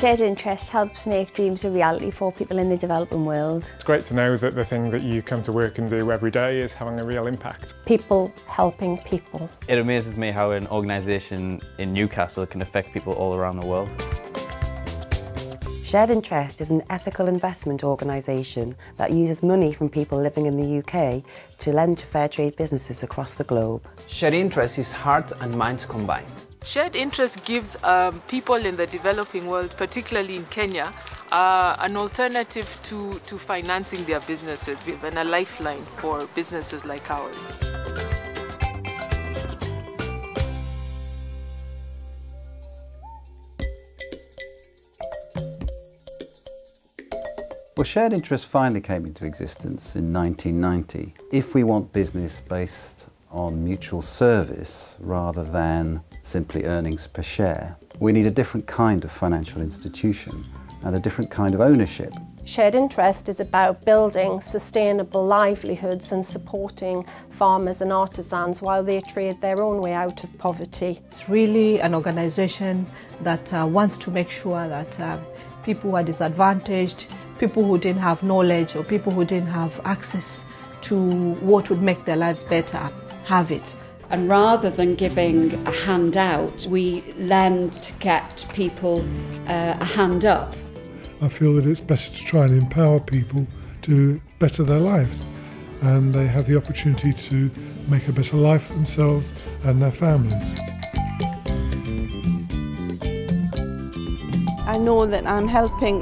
Shared interest helps make dreams a reality for people in the developing world. It's great to know that the thing that you come to work and do every day is having a real impact. People helping people. It amazes me how an organisation in Newcastle can affect people all around the world. Shared Interest is an ethical investment organisation that uses money from people living in the UK to lend to fair trade businesses across the globe. Shared Interest is heart and mind combined. Shared Interest gives people in the developing world, particularly in Kenya, an alternative to financing their businesses and a lifeline for businesses like ours. Well, Shared Interest finally came into existence in 1990. If we want business based on mutual service rather than simply earnings per share, we need a different kind of financial institution and a different kind of ownership. Shared Interest is about building sustainable livelihoods and supporting farmers and artisans while they trade their own way out of poverty. It's really an organisation that wants to make sure that people who are disadvantaged, people who didn't have knowledge or people who didn't have access to what would make their lives better, have it. And rather than giving a hand out, we lend to get people a hand up. I feel that it's better to try and empower people to better their lives, and they have the opportunity to make a better life for themselves and their families. I know that I'm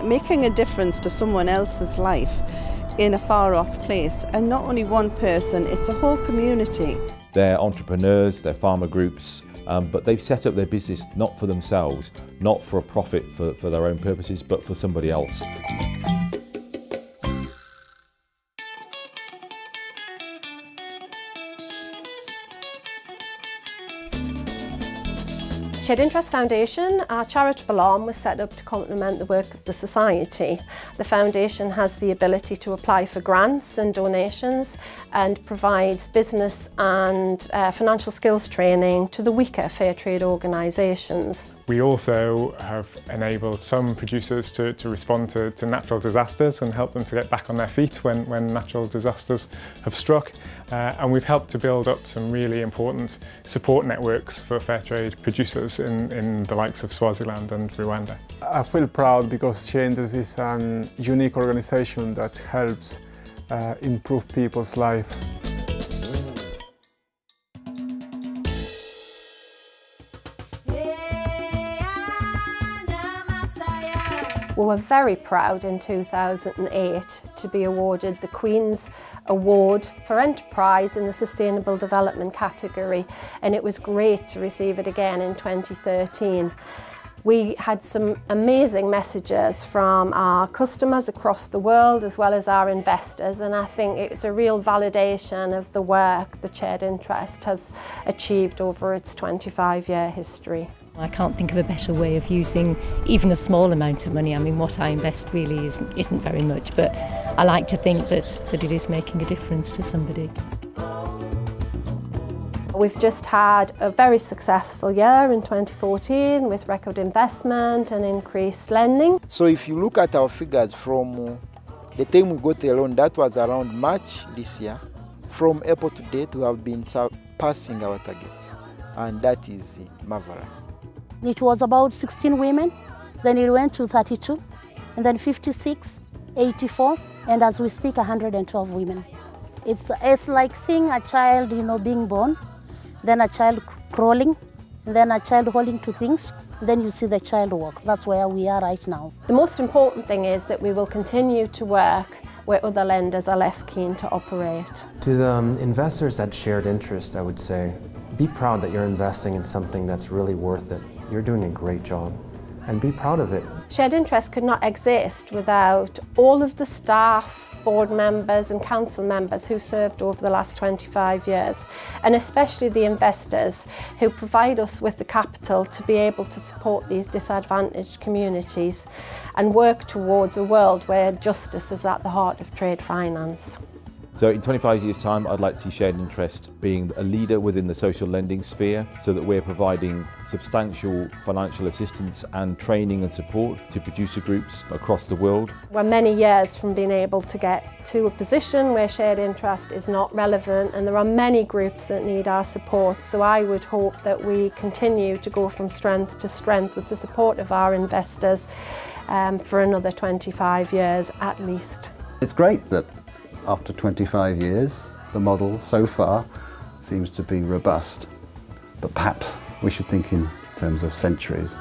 making a difference to someone else's life in a far-off place, and not only one person, it's a whole community. They're entrepreneurs, they're farmer groups, but they've set up their business not for themselves, not for a profit for their own purposes, but for somebody else. Shared Interest Foundation, our charitable arm, was set up to complement the work of the Society. The Foundation has the ability to apply for grants and donations and provides business and financial skills training to the weaker fair trade organisations. We also have enabled some producers to respond to natural disasters and help them to get back on their feet when natural disasters have struck. And we've helped to build up some really important support networks for fair trade producers in the likes of Swaziland and Rwanda. I feel proud because Shared Interest is a unique organisation that helps improve people's life. We were very proud in 2008 to be awarded the Queen's Award for Enterprise in the Sustainable Development category, and it was great to receive it again in 2013. We had some amazing messages from our customers across the world as well as our investors, and I think it's a real validation of the work that Shared Interest has achieved over its 25-year history. I can't think of a better way of using even a small amount of money. I mean, what I invest really isn't very much, but I like to think that it is making a difference to somebody. We've just had a very successful year in 2014 with record investment and increased lending. So if you look at our figures from the time we got the loan, that was around March this year, from April to date we have been surpassing our targets, and that is marvelous. It was about 16 women, then it went to 32, and then 56, 84, and as we speak 112 women. It's like seeing a child, being born, then a child crawling, and then a child holding to things, then you see the child walk. That's where we are right now. The most important thing is that we will continue to work where other lenders are less keen to operate. To the investors at Shared Interest, I would say, be proud that you're investing in something that's really worth it. You're doing a great job, and be proud of it. Shared Interest could not exist without all of the staff, board members and council members who served over the last 25 years, and especially the investors who provide us with the capital to be able to support these disadvantaged communities and work towards a world where justice is at the heart of trade finance. So in 25 years' time, I'd like to see shared interest being a leader within the social lending sphere, so that we're providing substantial financial assistance and training and support to producer groups across the world. We're many years from being able to get to a position where shared interest is not relevant, and there are many groups that need our support. So I would hope that we continue to go from strength to strength with the support of our investors for another 25 years at least. It's great that after 25 years, the model so far seems to be robust, but perhaps we should think in terms of centuries.